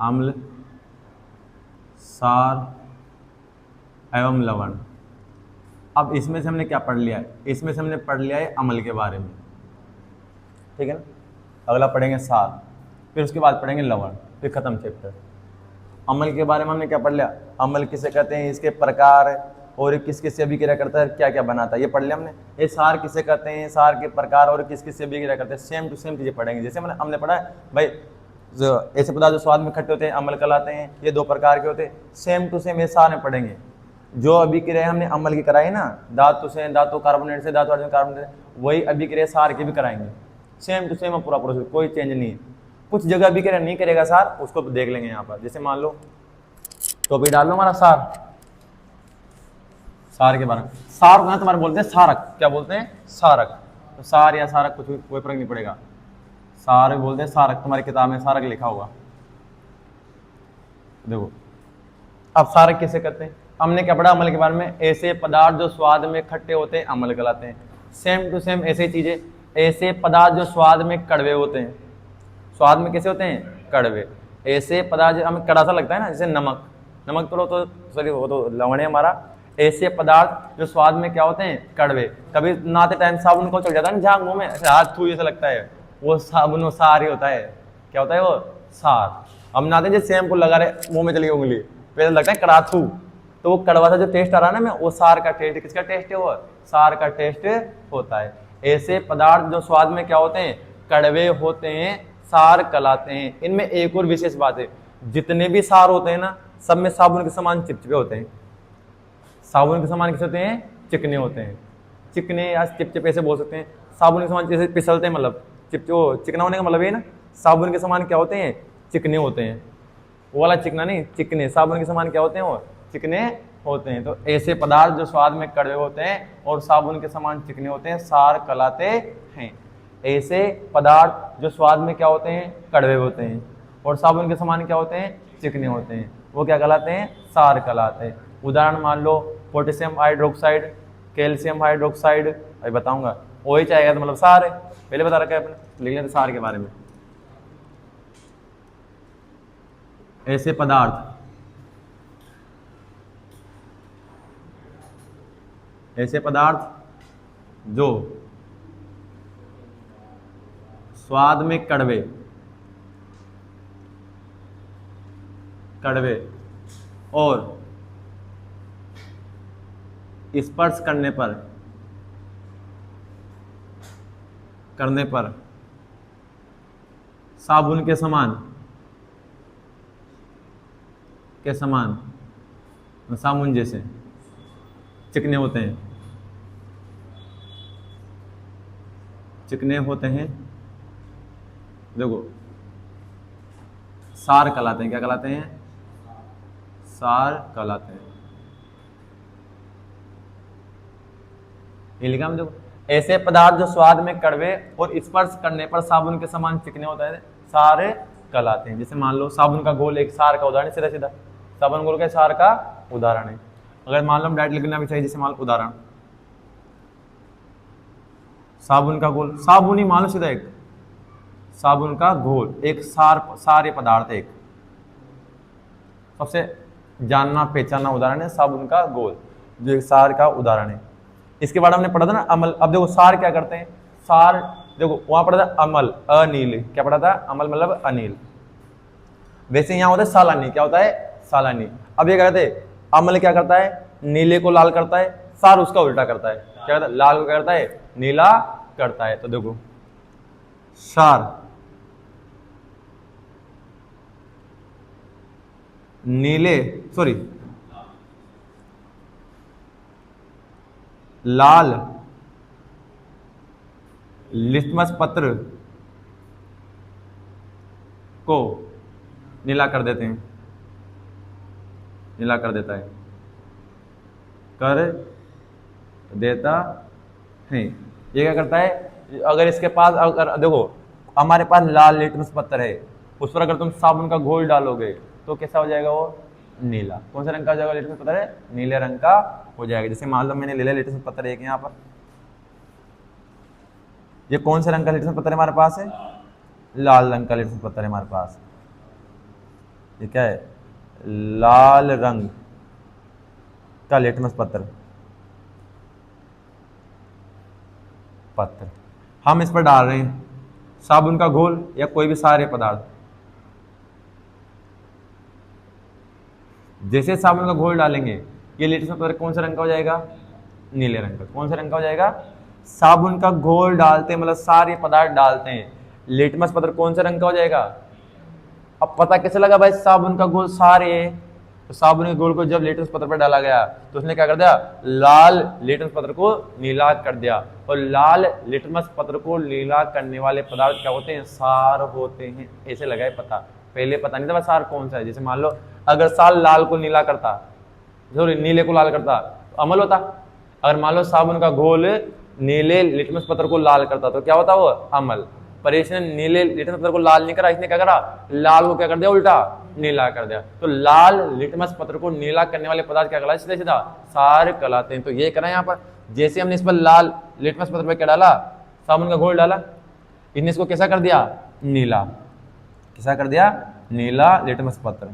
अम्ल, सार एवं लवण। अब इसमें से हमने क्या पढ़ लिया है? इसमें से हमने पढ़ लिया है अम्ल के बारे में, ठीक है ना। अगला पढ़ेंगे सार, फिर उसके बाद पढ़ेंगे लवण, फिर खत्म चैप्टर। अम्ल के बारे में हमने क्या पढ़ लिया? अम्ल किसे कहते हैं, इसके प्रकार, और किस किस से अभिक्रिया करता है, क्या क्या बनाता है, ये पढ़ लिया हमने। ये सार किसे कहते हैं, सार के प्रकार और किस किस से अभिक्रिया करते हैं, सेम टू सेम चीजें पढ़ेंगे। जैसे हमने पढ़ा है भाई, जो ऐसे पदार्थ जो स्वाद में खट्टे होते हैं अम्ल कहलाते हैं, ये दो प्रकार के होते हैं, सेम टू सेम ये सार में पढ़ेंगे। जो अभिक्रिया हमने अम्ल की कराई ना, धातु से धातु कार्बोनेट से धातु हाइड्रोजन कार्बोनेट, वही अभिक्रिया सार की भी कराएंगे, सेम टू सेम पूरा प्रोसेस, कोई चेंज नहीं है। कुछ जगह अभिक्रिया नहीं करेगा सार, उसको देख लेंगे यहाँ पर। जैसे मान लो टॉपिक डाल लो हमारा सार, सार के बारे में। सार को तुम्हारे बोलते हैं सारक, क्या बोलते हैं? सारक। तो सार या सारक कुछ कोई फर्क नहीं पड़ेगा, सार बोलते हैं सारक, तुम्हारी किताब में सारक लिखा होगा। देखो अब सारक किसे कहते हैं? हमने क्या पढ़ा अम्ल के बारे में? ऐसे पदार्थ जो स्वाद में खट्टे होते हैं अम्ल कहलाते हैं। सेम टू सेम ऐसे चीजें, ऐसे पदार्थ जो स्वाद में कड़वे होते हैं, स्वाद में कैसे होते हैं? कड़वे। ऐसे पदार्थ हमें कड़ा सा लगता है ना, जैसे नमक, नमक तो सॉरी वो तो लवण है हमारा। ऐसे पदार्थ जो स्वाद में क्या होते हैं? कड़वे। कभी नहाते टाइम साबुन को चल जाता है ना झाग मुंह में, ऐसे हाथ थू ऐसा लगता है, वो साबुन वो सार ही होता है। क्या होता है वो? सार। हम नहाते हैं शैम्पू लगा रहे मुंह में चली उंगली, फिर लगता है कड़ा थू, तो वो कड़वा सा जो टेस्ट आ रहा है ना, वो सार का टेस्ट। किसका टेस्ट है? वो सार का टेस्ट होता है। ऐसे पदार्थ जो स्वाद में क्या होते हैं? कड़वे होते हैं, सार कहलाते हैं। इनमें एक और विशेष बात है, जितने भी सार होते हैं ना, सब में साबुन के समान चिपचिपे होते हैं। साबुन के समान कैसे होते हैं? चिकने होते हैं। चिकने या चिपचिपे से बोल सकते हैं। साबुन के समान जैसे फिसलते हैं, मतलब चिकना होने का मतलब ये ना, साबुन के समान क्या होते हैं? चिकने होते हैं। वो वाला चिकना नहीं, चिकने। साबुन के समान क्या होते हैं? वो चिकने होते हैं। तो ऐसे पदार्थ जो स्वाद में कड़वे होते हैं और साबुन के समान चिकने होते हैं, सार कहलाते हैं। ऐसे पदार्थ जो स्वाद में क्या होते हैं? कड़वे होते हैं और साबुन के समान क्या होते हैं? चिकने होते हैं, वो क्या कहलाते हैं? सार कहलाते हैं। उदाहरण मान लो पोटेशियम हाइड्रोक्साइड, कैल्शियम हाइड्रोक्साइड, अभी बताऊंगा, वही चाहेगा तो मतलब सार है, पहले बता रखा है अपने, लिख लेते सार के बारे में। ऐसे पदार्थ, ऐसे पदार्थ जो स्वाद में कड़वे, कड़वे और स्पर्श करने पर साबुन के समान साबुन जैसे चिकने होते हैं, चिकने होते हैं, देखो सार कहलाते हैं। क्या कहलाते हैं? सार कहलाते हैं। ये लिखा हम, देखो ऐसे पदार्थ जो स्वाद में कड़वे और स्पर्श करने पर साबुन के समान चिकने होता है, सार कहलाते हैं। जैसे मान लो साबुन का घोल एक सार का उदाहरण, सीधा सीधा साबुन घोल के सार का उदाहरण है। अगर मान लो हम डायरेक्ट लिखना भी चाहिए, जैसे मान लो उदाहरण साबुन का घोल, साबुन ही मान लो सीधा, एक साबुन का घोल एक सारे पदार्थ, एक सबसे जानना पहचानना उदाहरण है साबुन का घोल, जो एक सार का उदाहरण है। इसके बाद हमने पढ़ा था ना अमल। अब देखो सार क्या करते हैं? सार देखो वहां पढ़ा था अमल, अनिल। क्या पढ़ा था? अमल मतलब अनिल। वैसे यहां होता है सालानी। क्या होता है? सालानी। अब ये कहते हैं अमल क्या करता है? नीले को लाल करता है, सार उसका उल्टा करता है। क्या करता है? लाल को क्या करता है? नीला करता है। तो देखो सार नीले, सॉरी लाल लिटमस पत्र को नीला कर देते हैं, नीला कर देता है, कर देता है। ये क्या करता है? अगर इसके पास, अगर देखो हमारे पास लाल लिटमस पत्थर है, उस पर अगर तुम साबुन का घोल डालोगे तो कैसा हो जाएगा? वो नीला। कौन से रंग का हो जाएगा? लिटमस पत्थर है, नीले रंग का हो जाएगा। जैसे मान लो मैंने ले लिया लिटमस पत्थर एक यहाँ पर, ये कौन से रंग का लिटमस पत्थर हमारे पास है? लाल रंग का लिटमस पत्थर है हमारे पास। ये क्या है, लाल रंग का लिटमस पत्र हम इस पर डाल रहे हैं साबुन का घोल या कोई भी सारे पदार्थ। जैसे साबुन का घोल डालेंगे ये लिटमस पत्र कौन सा रंग का हो जाएगा, नीले रंग का। कौन सा रंग का हो जाएगा, साबुन का घोल डालते हैं मतलब सारे पदार्थ डालते हैं, लिटमस पत्र कौन सा रंग का हो जाएगा। अब पता कैसे लगा भाई साबुन का घोल सारे है, तो साबुन के घोल को जब लिटमस पत्र पर डाला गया तो उसने क्या कर दिया, लाल लिटमस पत्र को नीला कर दिया। और लाल लिटमस पत्र को नीला करने वाले पदार्थ क्या होते हैं, सार होते हैं। ऐसे लगाए पता, पहले पता नहीं था सार कौन सा है। जैसे मान लो अगर सार लाल को नीला करता, सॉरी नीले को लाल करता तो अमल होता। अगर मान लो साबुन का घोल नीले लिटमस पत्र को लाल करता तो क्या होता वो, अमल। पर इसने नीले लिटमस पत्र को लाल नहीं करा, इसने क्या करा, लाल को क्या कर दिया, उल्टा नीला कर दिया। तो लाल लिटमस पत्र को नीला करने वाले पदार्थ क्या कहलाते, सीधा सीधा सार कहलाते हैं। तो ये करा यहाँ पर, जैसे हमने इस पर लाल लिटमस पत्र पर क्या डाला, साबुन का घोल डाला, इसने इसको कैसा कर दिया, नीला। कैसा कर दिया, नीला लिटमस पत्र।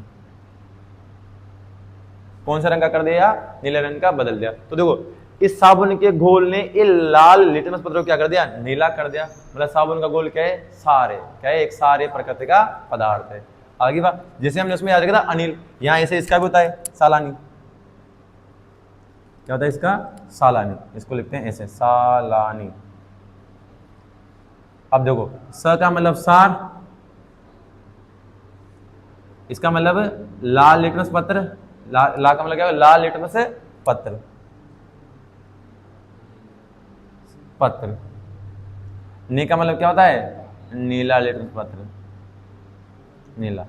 कौन सा रंग का कर दिया, नीले रंग का बदल दिया। तो देखो इस साबुन के घोल ने ये लाल लिटमस पत्र को क्या कर दिया, नीला कर दिया। मतलब साबुन का घोल क्या है, सार है। क्या है, एक सारे प्रकृति का पदार्थ है। आगे बात, जैसे हमने उसमें याद रखा था अनिल, यहां ऐसे इसका भी होता है सालानी। क्या होता है इसका, सालानी। इसको लिखते हैं ऐसे, सालानी। अब देखो स का मतलब सार, इसका मतलब लाल लिटमस पत्र, ला का मतलब क्या है, लाल लिटमस पत्र, पत्र। नी का मतलब क्या होता है, नीला लिटमस पत्र, नीला।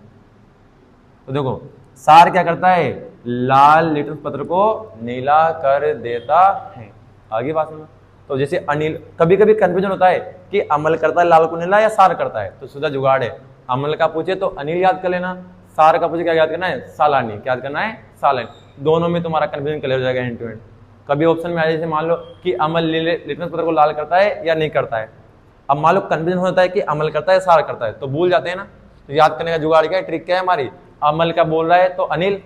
तो देखो सार क्या करता है, लाल लिटमस पत्र को नीला कर देता है। आगे बात सुनो। तो जैसे अनिल, कभी कभी कंफ्यूजन होता है कि अमल करता है लाल को नीला या सार करता है, तो सीधा जुगाड़ है, अमल का पूछे तो अनिल याद कर लेना, सार का पूछे क्या याद करना है, सालानी। क्या याद करना है, सालानी। दोनों में तुम्हारा कंफ्यूजन क्लियर हो जाएगा एंड टू एंड। कभी ऑप्शन में आ जाए, जैसे मान लो कि अमल लिटमस पत्र को लाल करता है या नहीं करता है। अब मान लो कंफ्यूजन होता है कि अमल करता है सार करता है, तो भूल जाते हैं ना। तो याद करने का जुगाड़ क्या है, ट्रिक क्या है हमारी, अमल का बोल रहा है तो अनिल,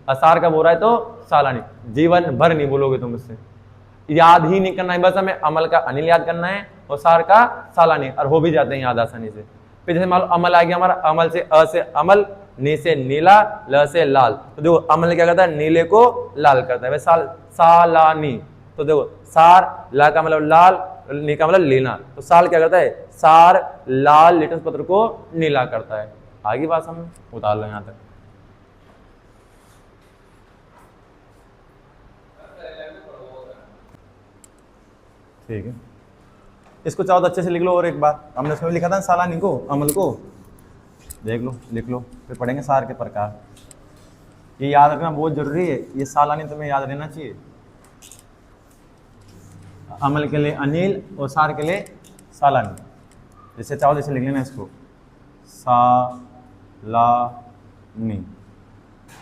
असार का बोल रहा है तो सालानी। जीवन भर नहीं बोलोगे तुम इससे, याद ही नहीं करना है, बस हमें अमल का अनिल याद करना है और सार का सालानी, और हो भी जाते हैं याद आसानी से। फिर जैसे मान लो अमल आ गया हमारा, अमल से अ से अमल, नी से नीला, ल से लाल। तो देखो अमल क्या करता है, नीले को लाल करता है, सालानी। तो देखो सार, ला का मतलब लाल, नी का मतलब लीना, तो साल क्या करता है, सार लाल लिटमस पत्र को नीला करता है। आगे बात हम उतार लो यहां तक। ठीक है, इसको चाहो तो अच्छे से लिख लो। और एक बार हमने उसमें लिखा था सालानी को, अमल को देख लो, लिख लो, फिर पढ़ेंगे सार के प्रकार। ये याद रखना बहुत जरूरी है, ये सालानी तुम्हें याद रहना चाहिए। अमल के लिए अनिल और सार के लिए सालानी। जैसे चाहो जैसे लिख लेना इसको, सालानी।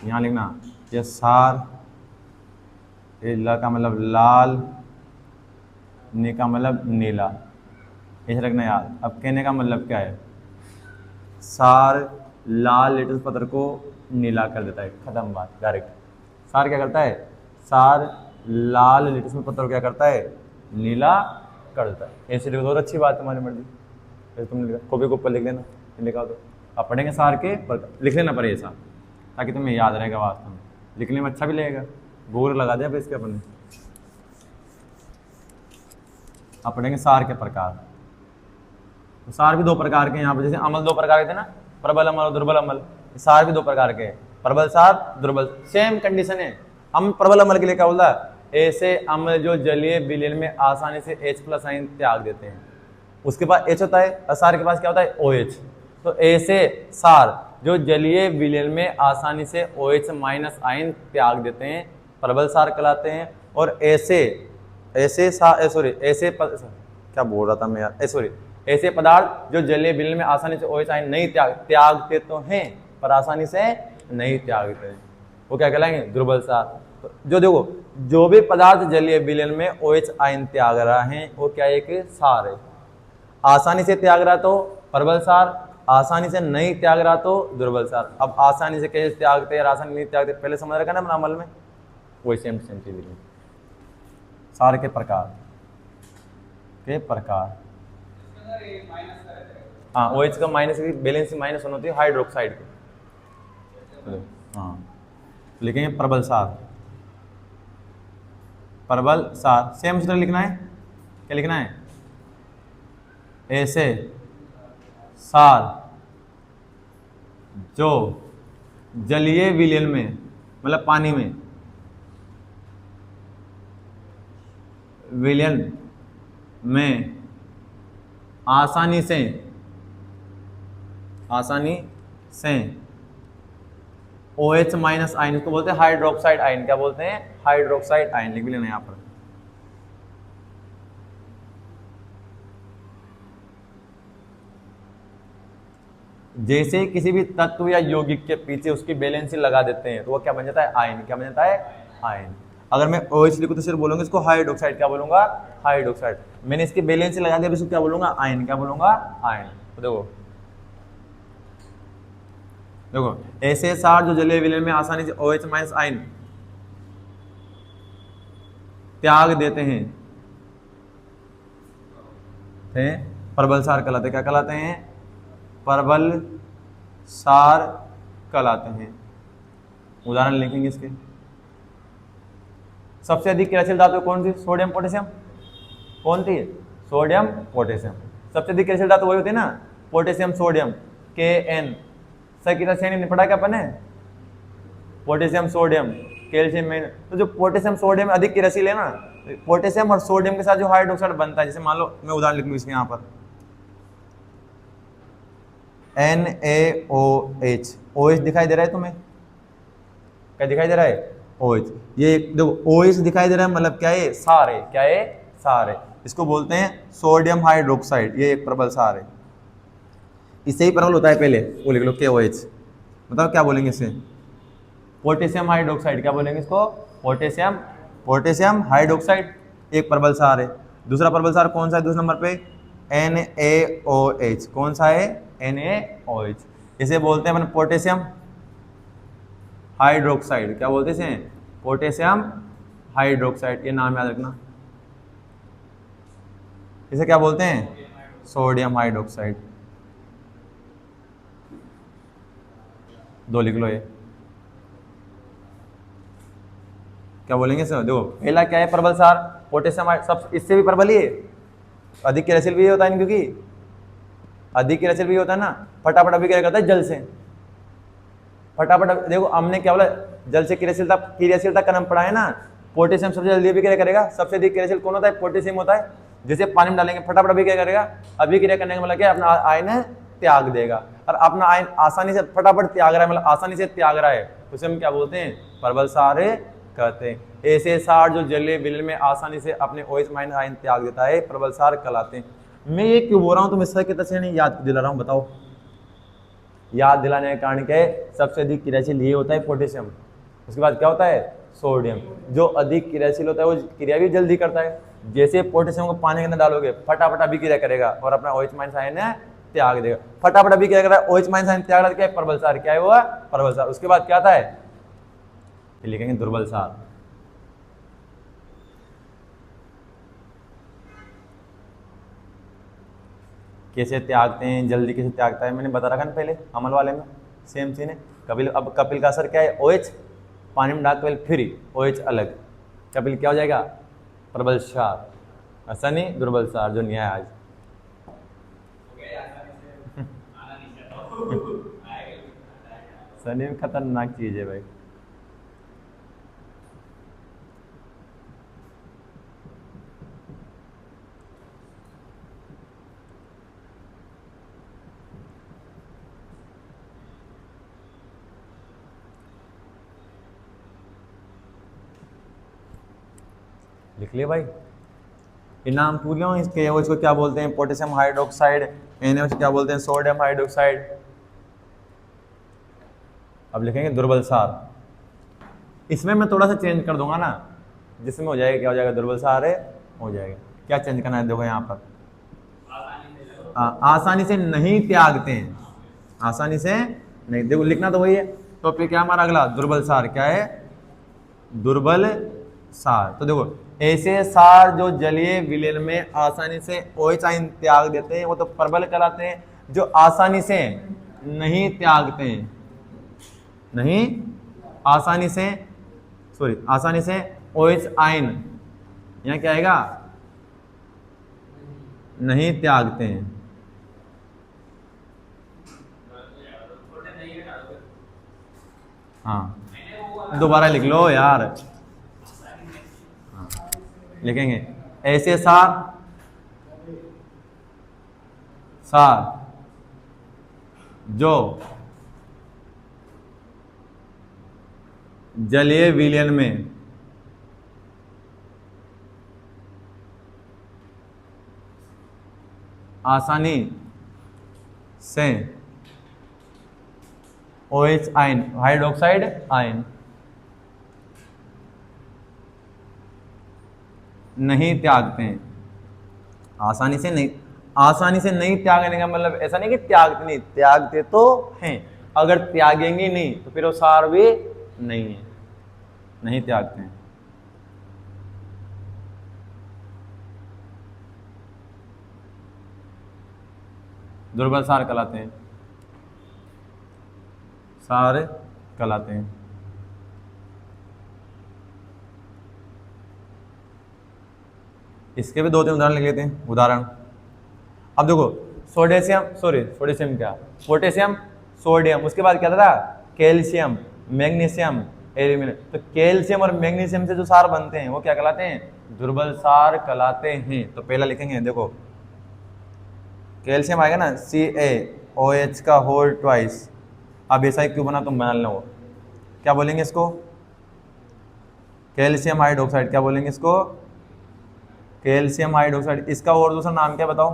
यहाँ लिखना ये सार, ये ला का मतलब लाल, नी का मतलब नीला, ऐसे रखना याद। अब कहने का मतलब क्या है, सार लाल लिटमस पत्र को नीला कर देता है, खत्म बात, डायरेक्ट। सार क्या करता है, सार लाल लिटमस पत्र को क्या करता है, नीला कर देता है। ऐसे लिखो तो अच्छी बात, तुम्हारी मर्जी। फिर तुमने लिखा कॉपी के ऊपर लिख लेना, लिखा तो आप पढ़ेंगे सार के लिख लेना पड़े ऐसा, ताकि तुम्हें याद रहेगा वास्तव में, लिखने में अच्छा भी लगेगा। गोर लगा दिया इसके अपने। आप पढ़ेंगे सार के प्रकार। तो सार भी दो प्रकार के, यहाँ पे जैसे अमल दो प्रकार के थे ना, प्रबल अमल और दुर्बल अमल। सार भी दो प्रकार के, प्रबल सार, दुर्बल। सेम कंडीशन है। हम प्रबल अमल के लिए क्या बोलता है, ऐसे अम्ल जो जलीय विलयन में आसानी से H+ आयन त्याग देते हैं, उसके पास H होता है, और सार के पास क्या होता है, OH। तो ऐसे सार जो जलीय विलयन में आसानी से OH- आयन त्याग देते हैं, प्रबल सार कहलाते हैं। और ऐसे पदार्थ जो जलीय विलयन में आसानी से OH आयन नहीं त्यागते तो हैं, पर आसानी से नहीं त्यागते हैं, वो क्या कहलाएंगे, दुर्बल सार। जो देखो जो भी पदार्थ जलीय विलयन में OH आयन त्याग रहा है वो क्या एक सार है। आसानी से त्याग रहा तो प्रबल सार, आसानी से नहीं त्याग रहा तो दुर्बल सार। अब आसानी से कैसे त्यागते और आसानी नहीं त्यागते पहले समझ रखा ना अपना अमल में, वही सेम सेम चीज लिखी। सार के प्रकार हाँ, ओ एच का माइनस की बैलेंस माइनस होना होती है हाइड्रोक्साइड के। हाँ, लिखेंगे प्रबल सार सेम सूत्र लिखना है। क्या लिखना है? ऐसे सार जो जलीय विलयन में, मतलब पानी में विलयन में आसानी से OH माइनस आयन, इसको बोलते हैं हाइड्रोक्साइड आयन। क्या बोलते हैं? Hydroxide ion. लिख भी लेना यहाँ पर। जैसे किसी भी तत्व या यौगिक के पीछे उसकी बैलेंसी लगा देते हैं तो वो क्या बन जाता है? आयन। क्या बन जाता है? आयन। अगर मैं OH लिखूं तो सिर्फ बोलूंगा इसको हाइड्रोक्साइड। क्या बोलूंगा? हाइड्रोक्साइड। मैंने इसकी बैलेंसी लगा दिया, इसको क्या बोलूंगा? आयन। क्या बोलूंगा? आयन। तो देखो ऐसे सार जो जलीय विलयन में आसानी से OH माइनस आयन त्याग देते हैं प्रबल सार कहलाते। क्या कहलाते हैं? प्रबल सार कहलाते हैं। उदाहरण लिखेंगे इसके। सबसे अधिक क्रियाशील धातु कौन सी? Sodium potassium. कौन थी? Sodium potassium. सबसे अधिक क्रियाशील धातु वही होती है ना, पोटेशियम सोडियम, KN। सही की श्रेणी पढ़ा क्या अपन ने? पोटेशियम सोडियम कैल्शियम में। तो जो पोटेशियम सोडियम अधिक क्रियाशील है ना, पोटेशियम और सोडियम के साथ जो हाइड्रोक्साइड बनता है, जैसे मान लो मैं उदाहरण लिख लूँ इसके यहाँ पर NaOH। OH दिखाई दे रहा है तुम्हें? क्या दिखाई दे रहा है? OH। ये देखो OH दिखाई दे रहा है, मतलब क्या है? सार है। क्या है? सार है। इसको बोलते हैं सोडियम हाइड्रोक्साइड। ये एक प्रबल सार है। इससे ही प्रबल होता है, पहले वो लिख लो KOH। बताओ क्या बोलेंगे इसे? Potassium hydroxide. क्या बोलेंगे इसको? पोटेशियम हाइड्रोक्साइड एक प्रबल सार है। दूसरा प्रबल सार कौन सा है दूसरे नंबर पे? NaOH। कौन सा है? NaOH। इसे बोलते हैं अपन पोटेशियम हाइड्रोक्साइड। क्या बोलते हैं? Potassium hydroxide. ये नाम याद रखना। इसे क्या बोलते हैं? Sodium hydroxide. दो लिख लो ये। क्या बोलेंगे सर? देखो पहला क्या है? प्रबल सार पोटेशियम। सब इससे भी प्रबल ही है, अधिक क्रियाशील भी होता है, क्योंकि अधिक क्रियाशील भी होता है ना। फटाफट अभी क्या करता है? जल से फटाफट। देखो हमने क्या बोला? जल से क्रियाशीलता का नाम पढ़ा है ना। पोटेशियम सबसे जल्दी भी क्या करेगा? सबसे अधिक क्रियाशील कौन होता है? पोटेशियम होता है। जैसे पानी में डालेंगे फटाफट अभी क्या करेगा? अभी क्रिया करने का मतलब क्या? अपना आयन त्याग देगा। और अपना आयन आसानी से फटाफट त्याग रहा है, मतलब आसानी से त्याग रहा है, तो उसे हम क्या बोलते हैं? प्रबल सार कहते हैं। ऐसे सार जो जलीय विलयन में आसानी से अपने OH माइनस आयन त्याग देता है, प्रबल सार कहलाते हैं। मैं ये क्यों बोल रहा हूँ? तो मैं सर के तथ्य नहीं याद दिला रहा हूँ। बताओ याद दिलाने का कारण क्या है? सबसे अधिक क्रियाशील ये होता है पोटेशियम। उसके बाद क्या होता है? सोडियम। जो अधिक क्रियाशील होता है वो क्रिया भी जल्दी करता है। जैसे पोटेशियम को पानी के अंदर डालोगे फटाफट अभी क्रिया करेगा और अपना OH माइनस आयन त्याग देगा। फटाफट अभी क्या कर रहा है? OH माइनस आयन त्याग रहा है। क्या है? प्रबल सार। क्या है वो? प्रबल सार। उसके बाद क्या आता है? लिखेंगे दुर्बल सार। कैसे त्यागते हैं, जल्दी कैसे त्यागता है, मैंने बता रखा ना पहले अमल वाले में। सेम सीन है। अब कपिल का असर क्या है? OH पानी में डाल कपिल फ्री, OH अलग। कपिल क्या हो जाएगा? प्रबल सार। ऐसा नहीं दुर्बल सार जो नहीं है आज। सनी में खतरनाक चीज है भाई। लिख लिया भाई? इनाम पूछ लो इसके। वो इसको क्या बोलते हैं? Potassium hydroxide. NaOH क्या बोलते हैं? Sodium hydroxide. अब लिखेंगे दुर्बल सार। इसमें मैं थोड़ा सा चेंज कर दूंगा ना, जिसमें हो जाएगा क्या हो जाएगा? दुर्बल सार हो जाएगा। क्या चेंज करना है? देखो यहाँ पर आसानी से नहीं त्यागते हैं। आसानी से नहीं, देखो लिखना तो वही है। टॉपिक क्या हमारा अगला, दुर्बल सार। क्या है? दुर्बल सार। तो देखो ऐसे सार जो जलीय विलयन में आसानी से OH आयन त्याग देते हैं वो तो प्रबल कहलाते हैं। जो आसानी से नहीं त्यागते हैं, नहीं आसानी से, सॉरी आसानी से OH आयन, यहाँ क्या आएगा? नहीं त्यागते हैं। हाँ दोबारा लिख लो यार। हाँ, लिखेंगे ऐसे सार, सार जो जलीय विलयन में आसानी से OH आयन, हाइड्रोक्साइड आयन नहीं त्यागते हैं। आसानी से नहीं, आसानी से नहीं त्यागने का मतलब ऐसा नहीं कि त्यागते नहीं, त्यागते तो हैं, अगर त्यागेंगे नहीं तो फिर वो सार भी नहीं है, नहीं त्यागते हैं। दुर्बल सार कहलाते हैं, सार कहलाते हैं। इसके भी दो तीन उदाहरण लिख लेते हैं। उदाहरण अब देखो, सोडियम क्या, पोटेशियम, सोडियम, उसके बाद क्या था? Calcium, magnesium, aluminium. तो कैल्शियम और मैग्नीशियम से जो सार बनते हैं वो क्या कहलाते हैं? दुर्बल सार कहलाते हैं। तो पहला लिखेंगे, देखो कैल्शियम आएगा ना, CaOH का होल ट्वाइस। अब ऐसा ही क्यों बना, तुम बना लो। क्या बोलेंगे इसको? Calcium hydroxide. क्या बोलेंगे इसको? Calcium hydroxide. इसका और दूसरा नाम क्या बताओ?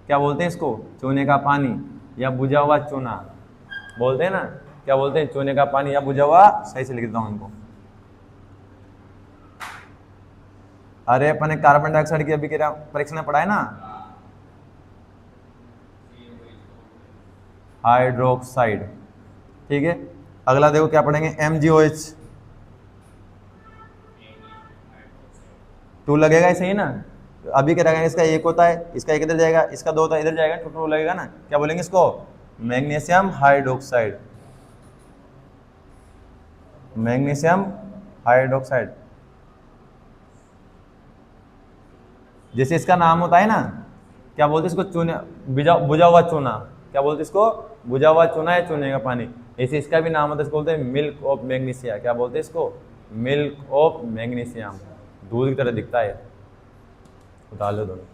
क्या बोलते हैं इसको? चूने का पानी या बुझा हुआ चूना बोलते हैं ना। क्या बोलते हैं? चूने का पानी या बुझा हुआ। सही से लिख देता हूं इनको। अरे अपने कार्बन डाइऑक्साइड की अभी परीक्षा में पढ़ा है ना, हाइड्रोक्साइड। ठीक है, अगला देखो क्या पढ़ेंगे? MgOH। 2 लगेगा, ऐसे ही ना। अभी क्या रहेगा? इसका एक होता है, इसका एक इधर जाएगा, इसका 2 होता है इधर जाएगा, 2 लगेगा ना। क्या बोलेंगे इसको? Magnesium hydroxide, magnesium hydroxide. जैसे इसका नाम होता है ना, क्या बोलते हैं इसको? चूने, बुझा हुआ चूना। क्या बोलते हैं इसको? बुझा हुआ चूना या चूने का पानी। ऐसे इसका भी नाम होता है, इसको बोलते हैं मिल्क ऑफ मैग्नीशिया। क्या बोलते हैं इसको? Milk of magnesium. दूध की तरह दिखता है। उतार लो दोनों।